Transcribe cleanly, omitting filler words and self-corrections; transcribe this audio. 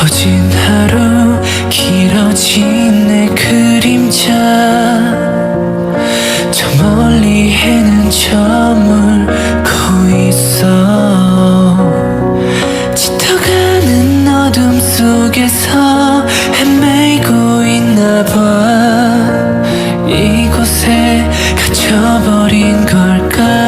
퍼진 하루 길어진 내 그림자 저 멀리 해는 저물고 있어 짙어가는 어둠 속에서 헤매고 있나봐 이곳에 갇혀버린 걸까